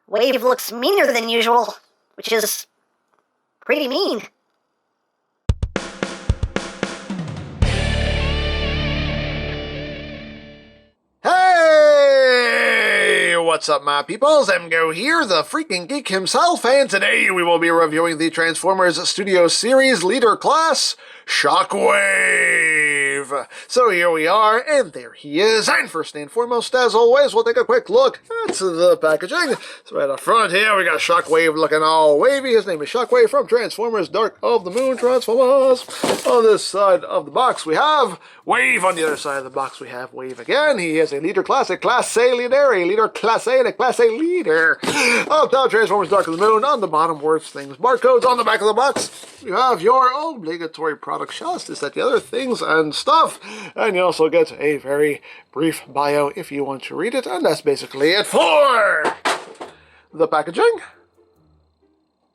Wave looks meaner than usual, which is pretty mean. Hey! What's up, my peoples? EmGo here, the freaking geek himself, and today we will be reviewing the Transformers Studio Series Leader Class, Shockwave! So here we are, and there he is, and first and foremost, as always, we'll take a quick look at the packaging. So right up front here, we got Shockwave looking all wavy. His name is Shockwave from Transformers Dark of the Moon Transformers. On this side of the box, we have Wave. On the other side of the box, we have Wave again. He is a Leader Class, a Class A Leader, a Leader Class A, and a Class A Leader. Up top, Transformers Dark of the Moon. On the bottom, words, things, barcodes. On the back of the box, you have your obligatory product shots, this, that, the other things and stuff. And you also get a very brief bio if you want to read it. And that's basically it for the packaging.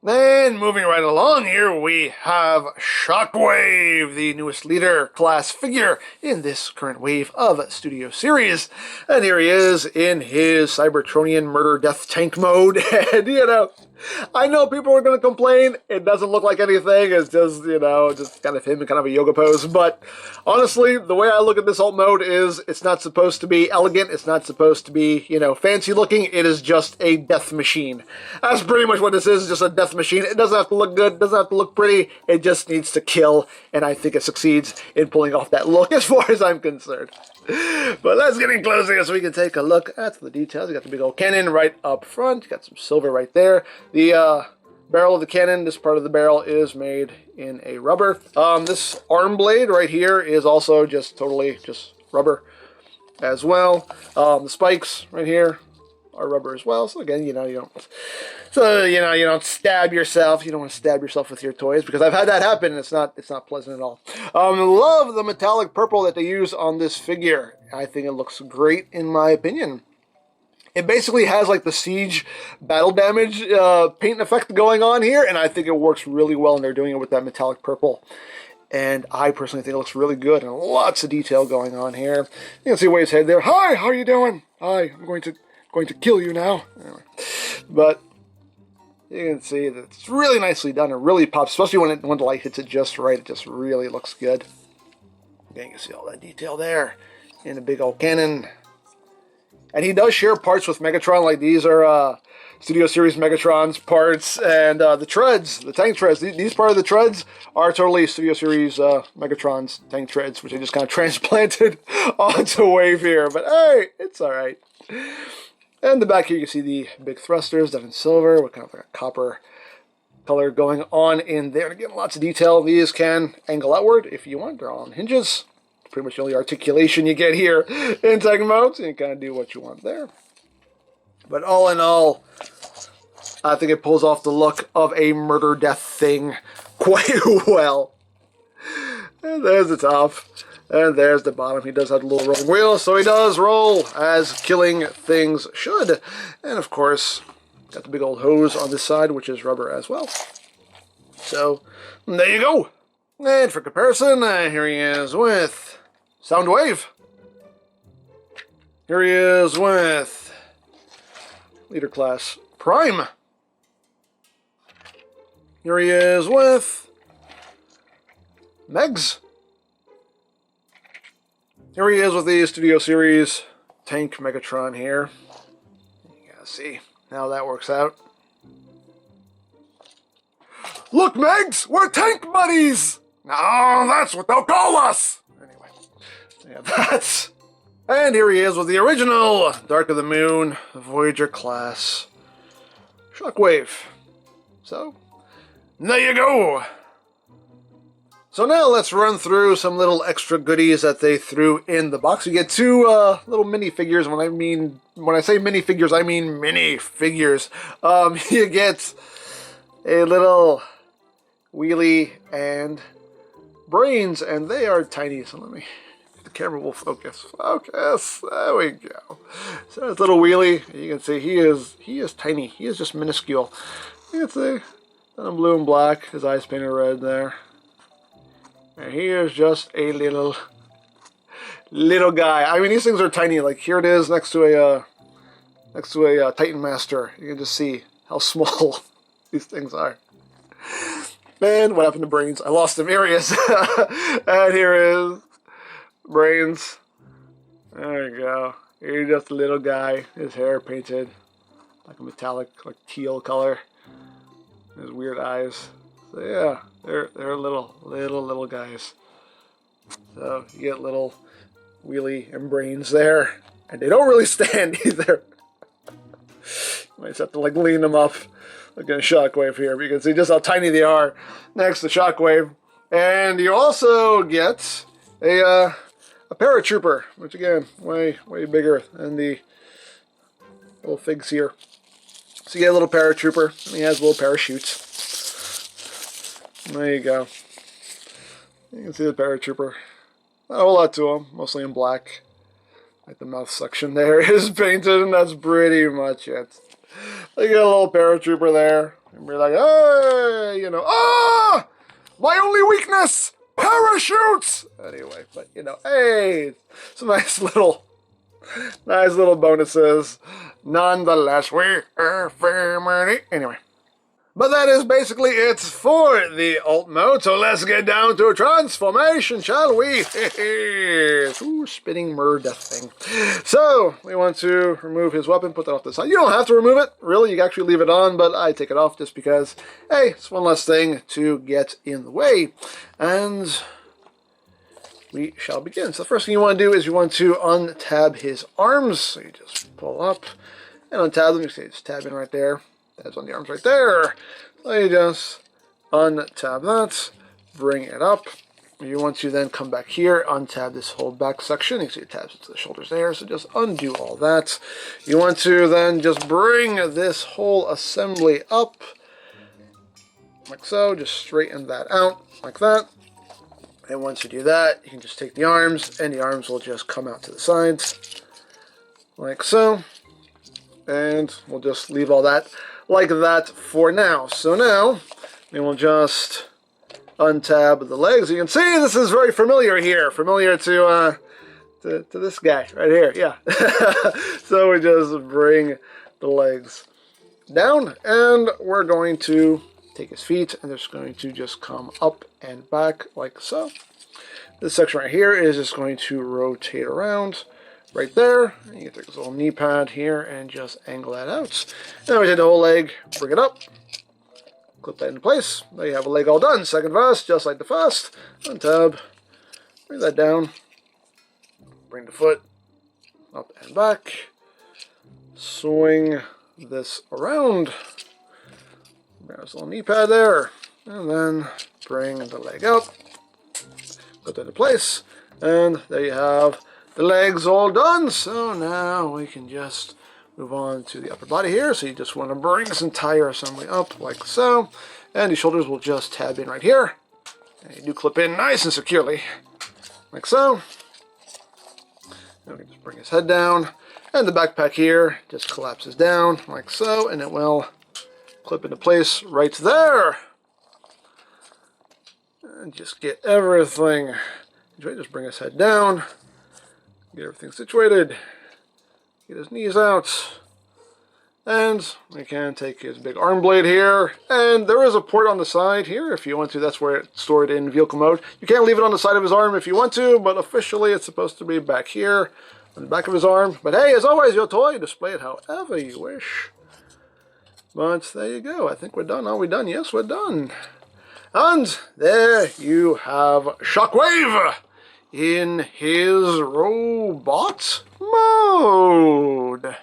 Then, moving right along here, we have Shockwave, the newest Leader Class figure in this current wave of Studio Series. And here he is in his Cybertronian murder death tank mode. And, you know, I know people are going to complain. It doesn't look like anything. It's just, you know, just kind of him in kind of a yoga pose. But honestly, the way I look at this alt mode is it's not supposed to be elegant. It's not supposed to be, you know, fancy looking. It is just a death machine. That's pretty much what this is, just a death machine. It doesn't have to look good. It doesn't have to look pretty. It just needs to kill. And I think it succeeds in pulling off that look as far as I'm concerned. But let's get in closing so we can take a look at the details. You got the big old cannon right up front. You got some silver right there. The barrel of the cannon, this part of the barrel is made in a rubber. This arm blade right here is also just totally just rubber as well. The spikes right here are rubber as well. So again, you know, you don't stab yourself. You don't want to stab yourself with your toys, because I've had that happen, and it's not pleasant at all. Love the metallic purple that they use on this figure. I think it looks great in my opinion. It basically has like the Siege battle damage paint effect going on here, and I think it works really well, and they're doing it with that metallic purple. And I personally think it looks really good, and lots of detail going on here. You can see Wade's head there. Hi, how are you doing? Hi, I'm going to kill you now. Anyway. But you can see that it's really nicely done. It really pops, especially when the light hits it just right. It just really looks good. Again, you can see all that detail there in the big old cannon. And he does share parts with Megatron. Like these are Studio Series Megatron's parts, and the treads, the tank treads. These part of the treads are totally Studio Series Megatron's tank treads, which they just kind of transplanted onto Wave here. But hey, it's all right. And the back here, you can see the big thrusters done in silver with kind of like a copper color going on in there. And again, lots of detail. These can angle outward if you want. They're all on hinges. It's pretty much the only articulation you get here in tank mode. So you can kind of do what you want there. But all in all, I think it pulls off the look of a murder death thing quite well. And there's the top. And there's the bottom. He does have a little rolling wheel, so he does roll as killing things should. And of course, got the big old hose on this side, which is rubber as well. So, there you go. And for comparison, here he is with Soundwave. Here he is with Leader Class Prime. Here he is with Megs. Here he is with the Studio Series Tank Megatron here. You gotta see how that works out. Look, Megs! We're tank buddies! No, that's what they'll call us! Anyway, yeah, that's... And here he is with the original Dark of the Moon Voyager class Shockwave. So, there you go! So now let's run through some little extra goodies that they threw in the box. You get two little minifigures. When I say minifigures, I mean minifigures. You get a little wheelie and brains, and they are tiny. So let me, the camera will focus. Focus. There we go. So this little wheelie, you can see he is tiny. He is just minuscule. You can see done in blue and black. His eyes painted red there. And he is just a little guy. I mean, these things are tiny. Like here it is next to next to a Titan Master. You can just see how small these things are. Man, what happened to Brains? I lost him. Here he is. And here is Brains. There you go. He's just a little guy. His hair painted like a metallic, like teal color. His weird eyes. So yeah, they're little guys. So you get little Wheelie and Brains there, and they don't really stand either. You might have to like lean them up. Look at Shockwave here, but you can see just how tiny they are next to Shockwave. And you also get a paratrooper, which again, way bigger than the little figs here. So you get a little paratrooper, and he has little parachutes. There you go. You can see the paratrooper. Not a whole lot to him, mostly in black. Like the mouth section there is painted, and that's pretty much it. You get a little paratrooper there, and you're like, hey, you know, my only weakness, parachutes. Anyway, but you know, hey, some nice little bonuses. Nonetheless, we are family. Anyway. But that is basically it for the alt mode, so let's get down to transformation, shall we? Ooh, spinning death thing. So, we want to remove his weapon, put that off to the side. You don't have to remove it, really, you can actually leave it on, but I take it off just because, hey, it's one less thing to get in the way. And we shall begin. So the first thing you want to do is you want to untab his arms. So you just pull up and untab them. You see it's tabbing right there. Tabs on the arms right there. So you just untab that, bring it up. You want to then come back here, untab this whole back section. You see it tabs into the shoulders there, so just undo all that. You want to then just bring this whole assembly up, like so. Just straighten that out, like that. And once you do that, you can just take the arms, and the arms will just come out to the sides, like so. And we'll just leave all that like that for now. So now, we will just untab the legs. You can see this is very familiar here. Familiar to this guy right here, yeah. So we just bring the legs down, and we're going to take his feet, and it's going to just come up and back like so. This section right here is just going to rotate around right there. You can take this little knee pad here and just angle that out. Now we take the whole leg, bring it up, clip that into place. There you have a leg all done. Second first, just like the first. Untab, bring that down, bring the foot up and back, swing this around. There's a little knee pad there, and then bring the leg up, put that in place, and there you have the legs all done. So now we can just move on to the upper body here. So you just want to bring this entire assembly up like so, and the shoulders will just tab in right here, and you do clip in nice and securely like so. And we can just bring his head down, and the backpack here just collapses down like so, and it will clip into place right there. And just get everything, just bring his head down, get everything situated, get his knees out, and we can take his big arm blade here, and there is a port on the side here if you want to. That's where it's stored in vehicle mode. You can't leave it on the side of his arm if you want to, but officially it's supposed to be back here on the back of his arm. But hey, as always, your toy, display it however you wish. But there you go. I think we're done. Are we done? Yes, we're done. And there you have Shockwave in his robot mode.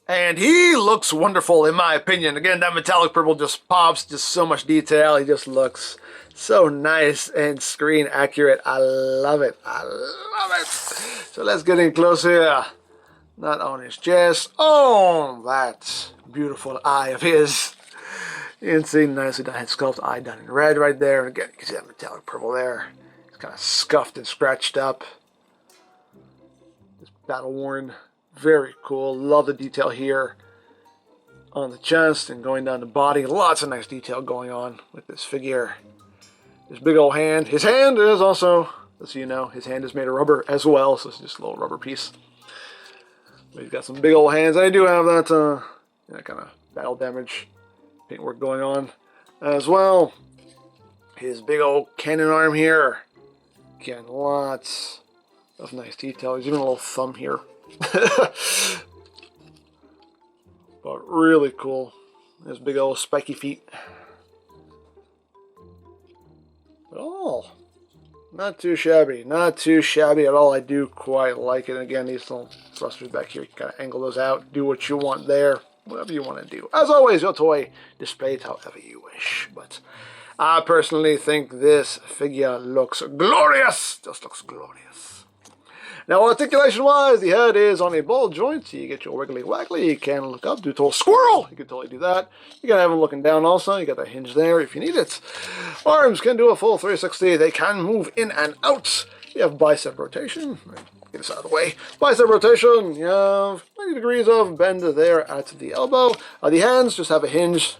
And he looks wonderful in my opinion. Again, that metallic purple just pops, just so much detail. He just looks so nice and screen accurate. I love it. I love it. So let's get in close here. Not on his chest, on that beautiful eye of his. You can see nicely done head sculpt, eye done in red right there. And again, you can see that metallic purple there. It's kind of scuffed and scratched up. It's battle worn. Very cool. Love the detail here on the chest and going down the body. Lots of nice detail going on with this figure. His big old hand. His hand is also, just so you know, his hand is made of rubber as well. So it's just a little rubber piece. He's got some big old hands. I do have that kind of battle damage paintwork going on as well. His big old cannon arm here. Again, lots of nice detail. There's even a little thumb here. But really cool. His big old spiky feet. Oh, not too shabby. Not too shabby at all. I do quite like it. And again, these little thrusters back here, you can kind of angle those out. Do what you want there. Whatever you want to do. As always, your toy displays however you wish. But I personally think this figure looks glorious. Just looks glorious. Now, articulation-wise, the head is on a ball joint, so you get your wiggly waggly. You can look up, do a total squirrel. You can totally do that. You can have him looking down also. You got that hinge there if you need it. Arms can do a full 360. They can move in and out. You have bicep rotation. Get this out of the way. Bicep rotation. You have 90 degrees of bend there at the elbow. The hands just have a hinge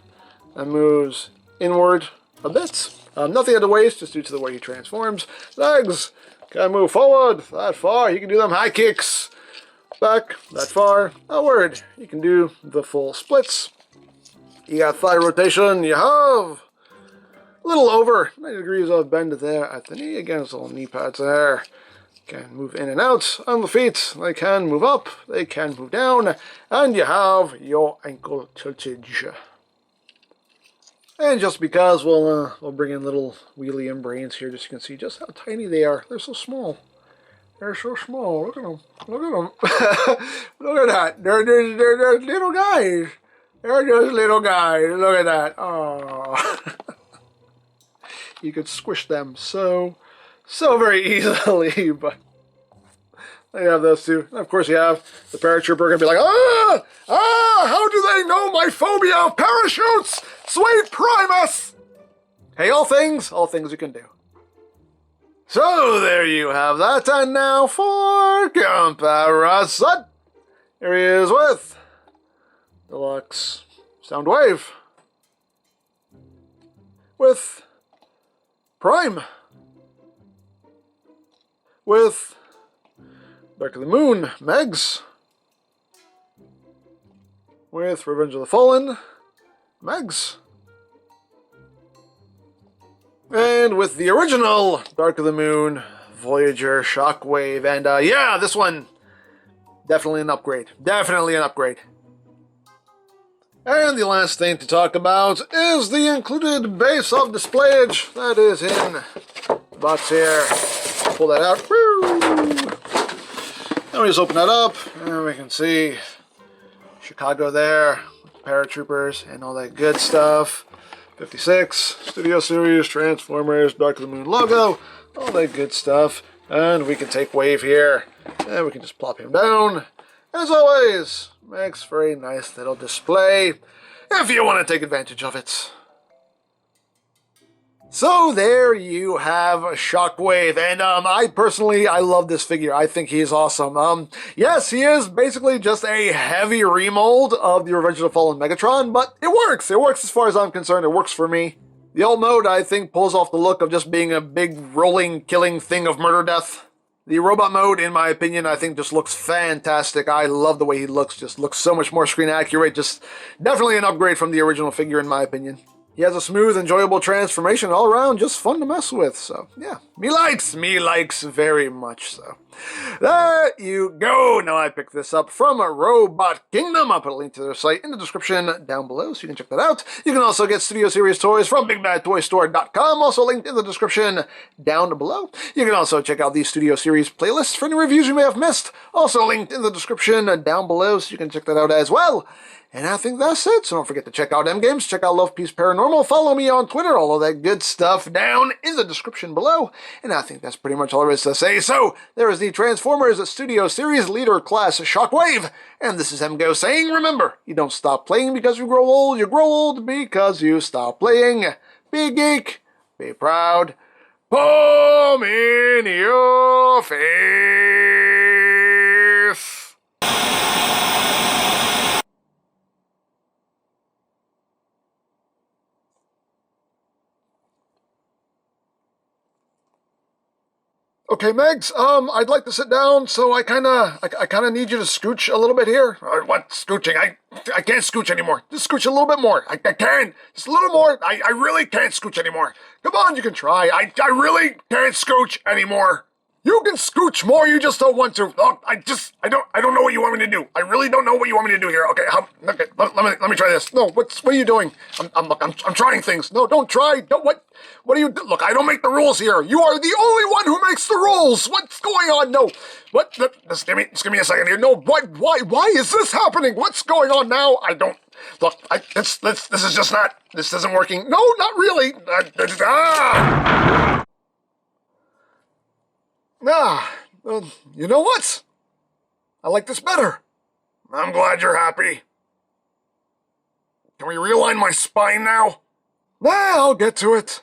that moves inward a bit. Nothing at the waist, just due to the way he transforms. Legs can move forward that far. You can do them high kicks. Back that far. Outward. You can do the full splits. You got thigh rotation. You have a little over 90 degrees of bend there at the knee. Again, it's little knee pads there. Can move in and out on the feet. They can move up. They can move down. And you have your ankle tiltage. And just because we'll bring in little wheelie and brains here, just so you can see just how tiny they are. They're so small. They're so small. Look at them. Look at them. Look at that. They're little guys. They're just little guys. Look at that. Oh. You could squish them so very easily, but they have those two. And of course, you have the paratrooper gonna be like, how do they know my phobia of parachutes? Sweet Primus! Hey, all things you can do. So there you have that, and now for comparison. Here he is with Deluxe Soundwave, with Prime, with Dark of the Moon, Megs, with Revenge of the Fallen, Megs, and with the original Dark of the Moon, Voyager, Shockwave, and yeah, this one, definitely an upgrade. Definitely an upgrade. And the last thing to talk about is the included base of displayage that is in the box here. Pull that out. Woo! And we just open that up, and we can see Chicago there, with the paratroopers and all that good stuff. 56, Studio Series, Transformers, Dark of the Moon logo, all that good stuff. And we can take Wave here, and we can just plop him down. As always, makes for a nice little display, if you want to take advantage of it. So there you have Shockwave, and I love this figure. I think he's awesome. Yes, he is basically just a heavy remold of the Revenge of the Fallen Megatron, but it works. It works as far as I'm concerned. It works for me. The old mode, I think, pulls off the look of just being a big, rolling, killing thing of murder death. The robot mode, in my opinion, I think just looks fantastic. I love the way he looks. Just looks so much more screen accurate. Just definitely an upgrade from the original figure, in my opinion. He has a smooth, enjoyable transformation all around, just fun to mess with. So, yeah, me likes very much so. There you go. Now, I picked this up from Robot Kingdom. I'll put a link to their site in the description down below, so you can check that out. You can also get Studio Series toys from BigBadToyStore.com, also linked in the description down below. You can also check out the Studio Series playlists for any reviews you may have missed, also linked in the description down below, so you can check that out as well. And I think that's it. So don't forget to check out EmGo's, check out Love Peace Paranormal, follow me on Twitter, all of that good stuff down in the description below. And I think that's pretty much all there is to say. So there is the Transformers Studio Series Leader Class Shockwave. And this is EmGo saying, remember, you don't stop playing because you grow old because you stop playing. Be geek, be proud, palm in your face. Okay, Megs, I'd like to sit down, so I kinda need you to scooch a little bit here. What scooching? I can't scooch anymore. Just scooch a little bit more. I can. Just a little more. I really can't scooch anymore. Come on, you can try. I really can't scooch anymore. You can scooch more, you just don't want to. Oh, I don't know what you want me to do. I really don't know what you want me to do here. Okay, okay, let me try this. No, what are you doing? I'm trying things. No, don't try. Don't, what are you, look, I don't make the rules here. You are the only one who makes the rules. What's going on? No, what, just give me a second here. No, why is this happening? What's going on now? I don't, look, this is just not, this isn't working. No, not really. You know what? I like this better. I'm glad you're happy. Can we realign my spine now? Nah, I'll get to it.